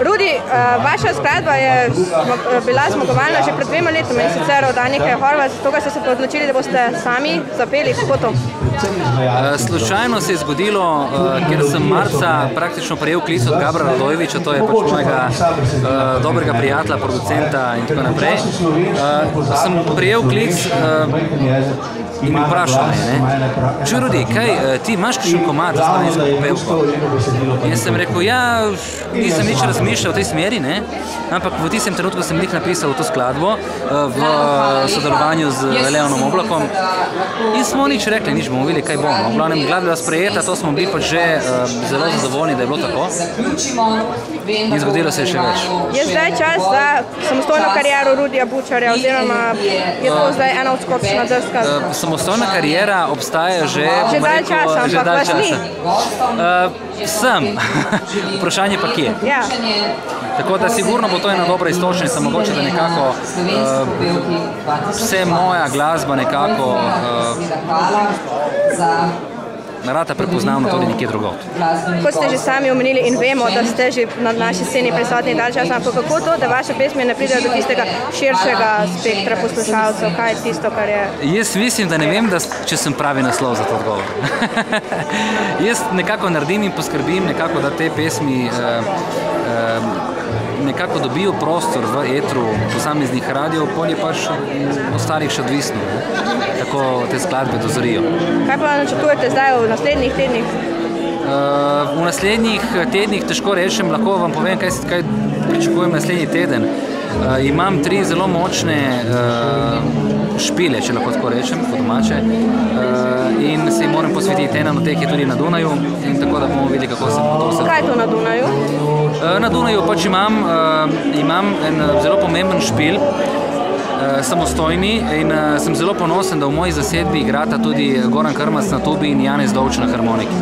Rudi, vaša skladba je bila zmagovalna že pred 2 letoma in sicer od Anike Horvat, toga ste se pa odločili, da boste sami zapeli, kako to? Slučajno se je zgodilo, ker sem marca praktično prejel klic od Gabra Radojevića, to je pač mojega dobrega prijatelja, producenta in tako naprej. Sem prejel klic in mi vprašal me, čuj Rudi, kaj, ti imaš kakšen komad za slovensko popevko? In sem rekel, ja, nisem nič razmišljal v tej smeri, ne, ampak v tistem trenutku sem njih napisal to skladbo v sodelovanju z Leonom Oblakom in smo nič rekli, nič bomo videli, kaj bomo. V glavnem, gladba sprejeta, to smo bili pač že zelo zadovoljni, da je bilo tako in zgodilo se je še več. Je zdaj čas za samostojno kariero Rudija Bučarja oziroma je to zdaj ena odskočna deska? Samostojna kariera obstaja že dalj časa, ampak vas ni. Sem. Vprašanje pa kje. Ja. Tako da sigurno bo to ena dobra istočnica, mogoče da nekako vse moja glasba nekako narata prepoznavno tudi nekje drugod. Kot ste že sami omenili in vemo, da ste že na naši sceni prisotni dalj časa, ampak kako to, da vaše pesmi ne pridejo do tistega širšega spektra poslušalcev? Kaj je tisto, kar je? Jaz mislim, da ne vem, če sem pravi naslov za to odgovor. Jaz nekako naredim in poskrbim nekako, da te pesmi nekako dobijo prostor v etru posameznih radijev, polje pa še ostalih še odvisno, tako te skladbe dozorijo. Kaj pa načrtujete zdaj v naslednjih tednih? V naslednjih tednih težko rečem, lahko vam povem, kaj pričakujem naslednji teden. Imam 3 zelo močne špile, če lahko tako rečem, po domače, in se jim moram posvetiti. Ena od teh je tudi na Dunaju, in tako da bomo videli, kako se bo to vse. Kaj je to na Dunaju? Na Dunaju pač imam en zelo pomemben špil, samostojni, in sem zelo ponosen, da v moji zasedbi igrata tudi Goran Krmac na tubi in Janez Dovč na harmoniki.